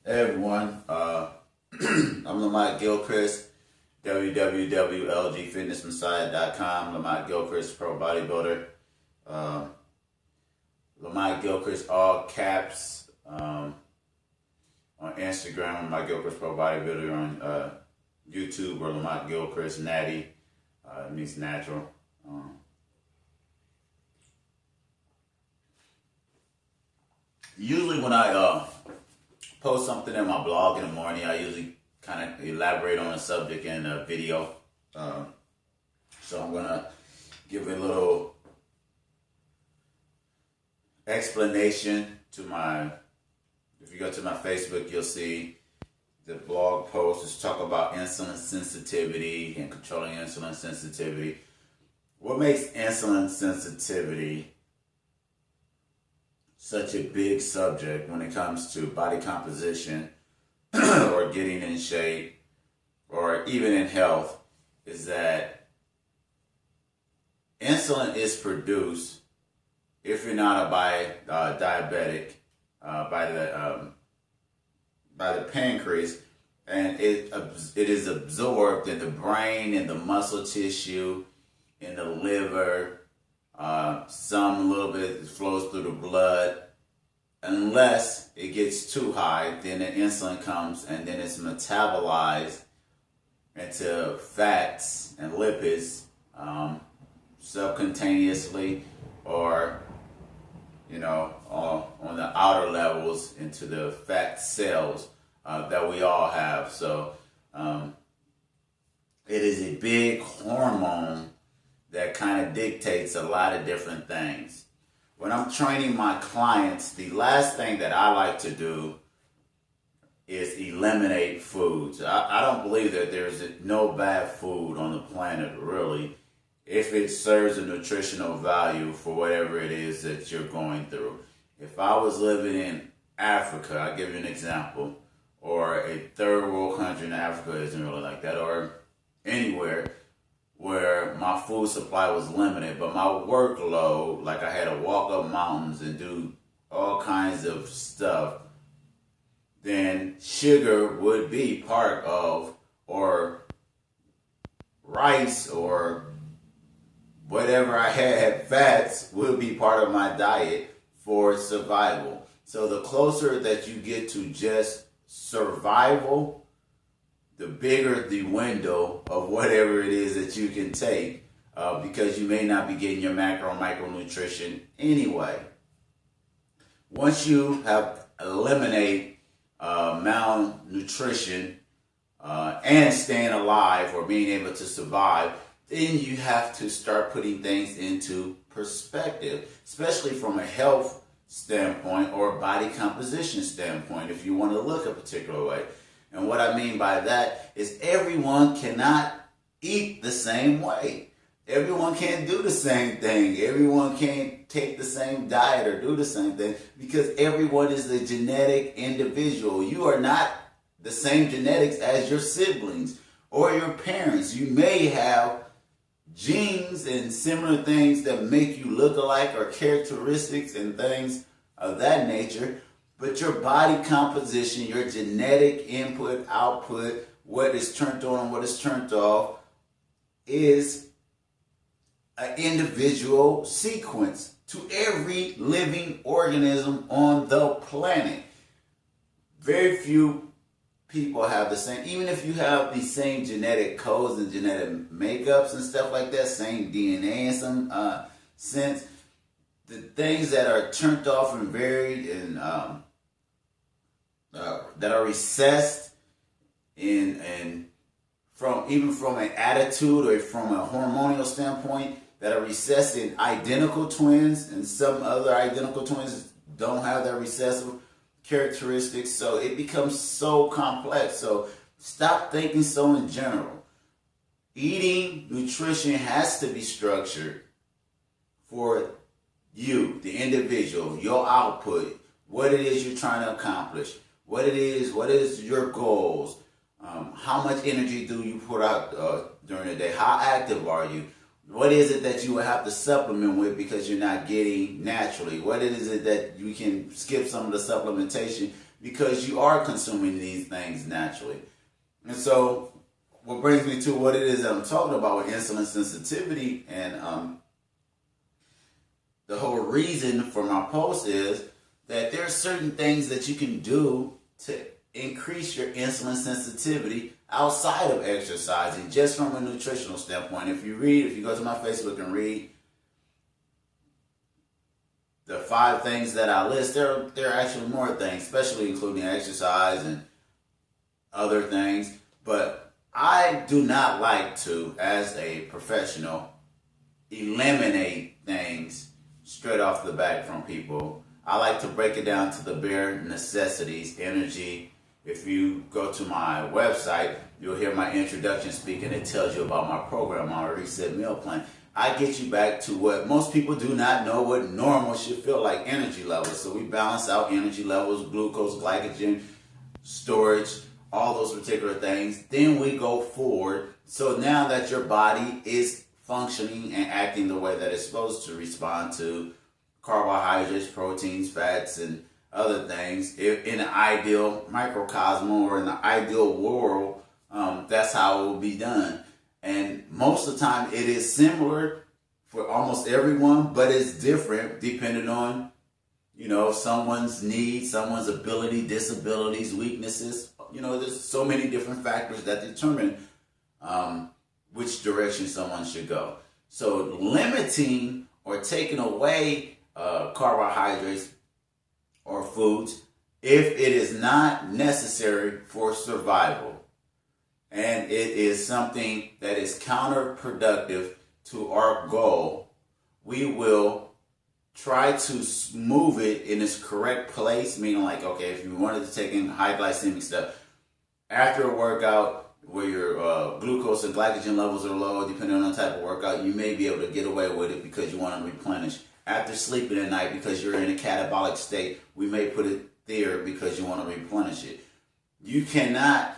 Hey everyone, I'm Lamont Gilchrist, www.lgfitnessmessiah.com, Lamont Gilchrist, pro bodybuilder. Lamont Gilchrist, all caps, on Instagram, Lamont Gilchrist, pro bodybuilder, on YouTube, or Lamont Gilchrist, Natty, it means natural. Usually when I post something in my blog in the morning, I usually kind of elaborate on a subject in a video. So I'm gonna give a little explanation to if you go to my Facebook, you'll see the blog post is talk about insulin sensitivity and controlling insulin sensitivity. What makes insulin sensitivity such a big subject when it comes to body composition or getting in shape or even in health is that insulin is produced, if you're not a diabetic, by the pancreas, and it is absorbed in the brain, in the muscle tissue, in the liver. Some a little bit flows through the blood. Unless it gets too high, then the insulin comes and then it's metabolized into fats and lipids subcutaneously, or on the outer levels into the fat cells that we all have. So it is a big hormone that kind of dictates a lot of different things. When I'm training my clients, the last thing that I like to do is eliminate foods. I don't believe that there's no bad food on the planet, really, if it serves a nutritional value for whatever it is that you're going through. If I was living in Africa, I'll give you an example, or a third world country, in Africa isn't really like that, or anywhere where my food supply was limited, but my workload, like I had to walk up mountains and do all kinds of stuff, then sugar would be part of, or rice or whatever I had, fats, would be part of my diet for survival. So the closer that you get to just survival, the bigger the window of whatever it is that you can take, because you may not be getting your macro and micronutrition anyway. Once you have eliminated malnutrition and staying alive or being able to survive, then you have to start putting things into perspective, especially from a health standpoint or body composition standpoint, if you want to look a particular way. And what I mean by that is everyone cannot eat the same way. Everyone can't do the same thing. Everyone can't take the same diet or do the same thing, because everyone is a genetic individual. You are not the same genetics as your siblings or your parents. You may have genes and similar things that make you look alike, or characteristics and things of that nature. But your body composition, your genetic input, output, what is turned on and what is turned off, is an individual sequence to every living organism on the planet. Very few people have the same, even if you have the same genetic codes and genetic makeups and stuff like that, same DNA in some sense, the things that are turned off and varied and that are recessed from an attitude or from a hormonal standpoint, that are recessed in identical twins, and some other identical twins don't have that recessive characteristics. So it becomes so complex. So stop thinking so in general. Eating nutrition has to be structured for you, the individual, your output, what it is you're trying to accomplish, what is your goals, how much energy do you put out during the day, how active are you, what is it that you will have to supplement with because you're not getting naturally, what is it that you can skip some of the supplementation because you are consuming these things naturally. And so what brings me to what it is that I'm talking about with insulin sensitivity, and the whole reason for my post is that there are certain things that you can do to increase your insulin sensitivity outside of exercising, just from a nutritional standpoint. If you go to my Facebook and read the 5 things that I list, there are actually more things, especially including exercise and other things. But I do not like to, as a professional, eliminate things straight off the bat from people. I like to break it down to the bare necessities, energy. If you go to my website, you'll hear my introduction speak, and it tells you about my program, my Reset Meal Plan. I get you back to what most people do not know what normal should feel like, energy levels. So we balance out energy levels, glucose, glycogen, storage, all those particular things. Then we go forward. So now that your body is functioning and acting the way that it's supposed to respond to carbohydrates, proteins, fats, and other things, if in an ideal microcosm or in the ideal world, that's how it will be done. And most of the time it is similar for almost everyone, but it's different depending on, someone's needs, someone's ability, disabilities, weaknesses. There's so many different factors that determine which direction someone should go. So limiting or taking away carbohydrates or foods, if it is not necessary for survival, and it is something that is counterproductive to our goal, we will try to move it in its correct place. Meaning, like, okay, if you wanted to take in high glycemic stuff after a workout where your glucose and glycogen levels are low, depending on the type of workout, you may be able to get away with it because you want to replenish. After sleeping at night, because you're in a catabolic state, we may put it there because you want to replenish it. You cannot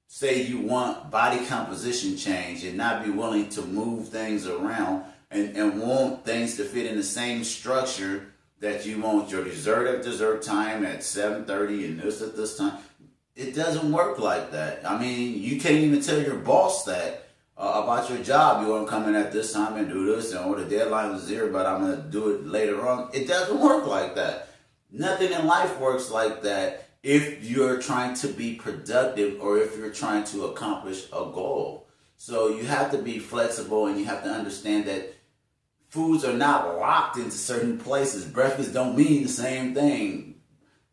say you want body composition change and not be willing to move things around and want things to fit in the same structure that you want your dessert at dessert time at 7:30 and this at this time. It doesn't work like that. I mean, you can't even tell your boss that about your job. You want to come in at this time and do this, and the deadline is here, but I'm going to do it later on. It doesn't work like that. Nothing in life works like that if you're trying to be productive or if you're trying to accomplish a goal. So you have to be flexible, and you have to understand that foods are not locked into certain places. Breakfast don't mean the same thing.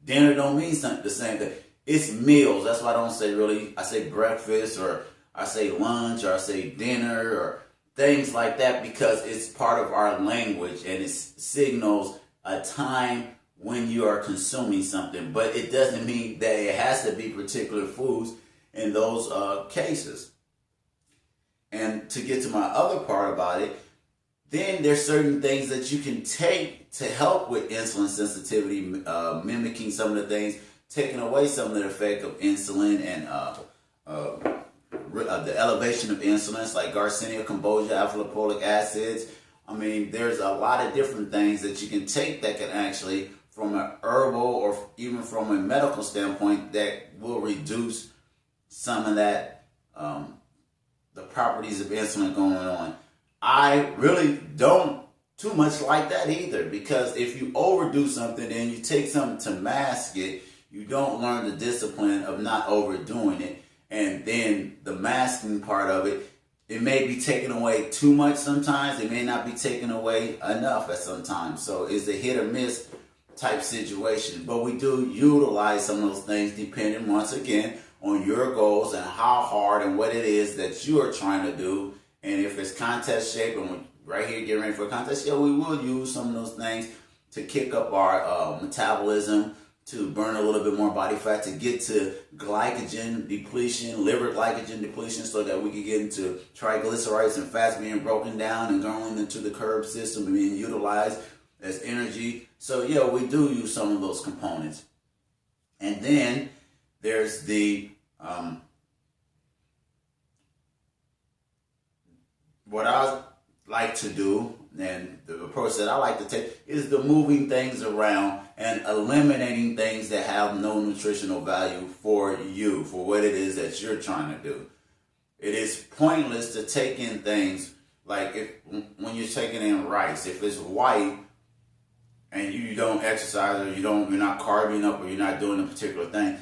Dinner don't mean the same thing. It's meals. That's why I don't say really, I say breakfast, or I say lunch, or I say dinner, or things like that, because it's part of our language and it signals a time when you are consuming something. But it doesn't mean that it has to be particular foods in those cases. And to get to my other part about it, then there's certain things that you can take to help with insulin sensitivity, mimicking some of the things, taking away some of the effect of insulin and the elevation of insulins like Garcinia, Cambogia, alpha-lipoic acids. I mean, there's a lot of different things that you can take that can actually, from an herbal or even from a medical standpoint, that will reduce some of that, the properties of insulin going on. I really don't too much like that either, because if you overdo something and you take something to mask it, you don't learn the discipline of not overdoing it. And then the masking part of it, it may be taken away too much sometimes. It may not be taken away enough at some times. So it's a hit or miss type situation. But we do utilize some of those things depending, once again, on your goals and how hard and what it is that you are trying to do. And if it's contest shape, and we're right here getting ready for a contest, yeah, we will use some of those things to kick up our metabolism, to burn a little bit more body fat, to get to glycogen depletion, liver glycogen depletion, so that we can get into triglycerides and fats being broken down and going into the curb system and being utilized as energy. So yeah, we do use some of those components. And then there's the what I like to do, and the approach that I like to take, is the moving things around and eliminating things that have no nutritional value for you, for what it is that you're trying to do. It is pointless to take in things like when you're taking in rice, if it's white and you don't exercise or you're not carving up or you're not doing a particular thing,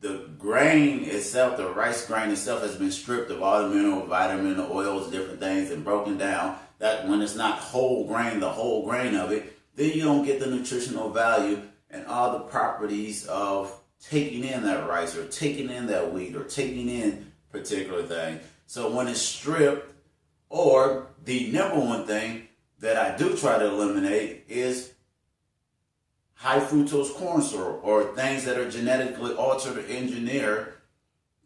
the grain itself, the rice grain itself has been stripped of all the mineral, vitamin, oils, different things and broken down. That when it's not whole grain, the whole grain of it, then you don't get the nutritional value and all the properties of taking in that rice or taking in that wheat or taking in particular thing. So when it's stripped, or the number one thing that I do try to eliminate is high fructose corn syrup or things that are genetically altered or engineered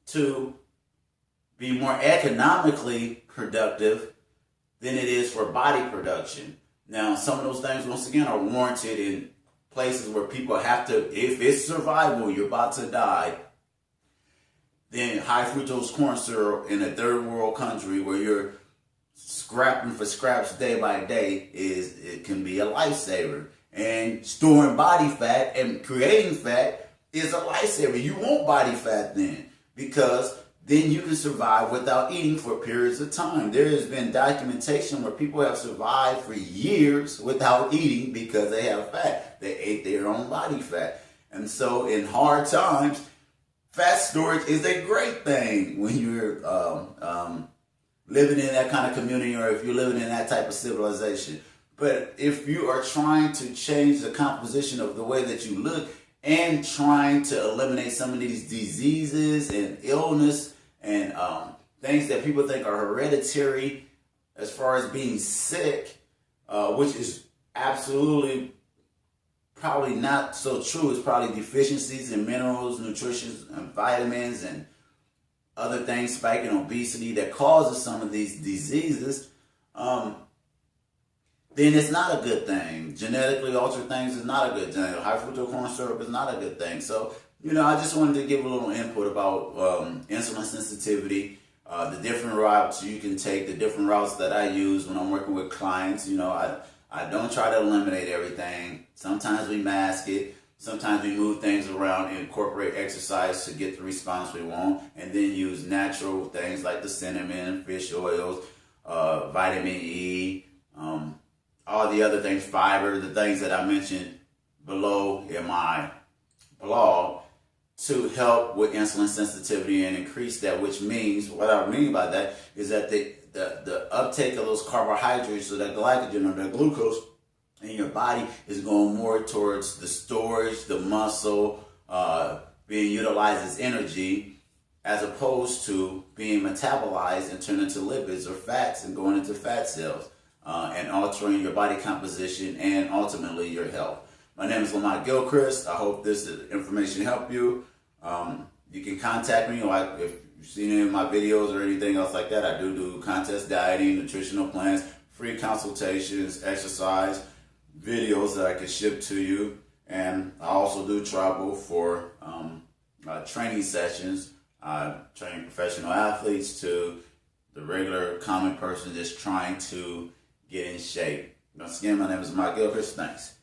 to be more economically productive than it is for body production. Now, some of those things, once again, are warranted in places where people have to, if it's survival, you're about to die, then high fructose corn syrup in a third world country where you're scrapping for scraps day by day it can be a lifesaver. And storing body fat and creating fat is a lifesaver. You want body fat then, because then you can survive without eating for periods of time. There has been documentation where people have survived for years without eating because they have fat. They ate their own body fat. And so in hard times, fat storage is a great thing when you're living in that kind of community, or if you're living in that type of civilization. But if you are trying to change the composition of the way that you look and trying to eliminate some of these diseases and illness and things that people think are hereditary as far as being sick, which is absolutely probably not so true. It's probably deficiencies in minerals, nutrition, and vitamins, and other things, spiking obesity that causes some of these diseases, then it's not a good thing. Genetically altered things is not a good thing. High fructose corn syrup is not a good thing. So, I just wanted to give a little input about insulin sensitivity, the different routes you can take, the different routes that I use when I'm working with clients. I don't try to eliminate everything. Sometimes we mask it. Sometimes we move things around and incorporate exercise to get the response we want, and then use natural things like the cinnamon, fish oils, vitamin E, all the other things, fiber, the things that I mentioned below in my blog to help with insulin sensitivity and increase that, which means, what I mean by that is that the uptake of those carbohydrates, so that glycogen or that glucose in your body is going more towards the storage, the muscle, being utilized as energy, as opposed to being metabolized and turned into lipids or fats and going into fat cells. And altering your body composition and ultimately your health. My name is Lamont Gilchrist. I hope this information helped you. You can contact me, like if you've seen any of my videos or anything else like that. I do contest dieting, nutritional plans, free consultations, exercise videos that I can ship to you. And I also do travel for training sessions, training professional athletes to the regular common person just trying to get in shape. Once again, my name is Mike Gilchrist. Thanks.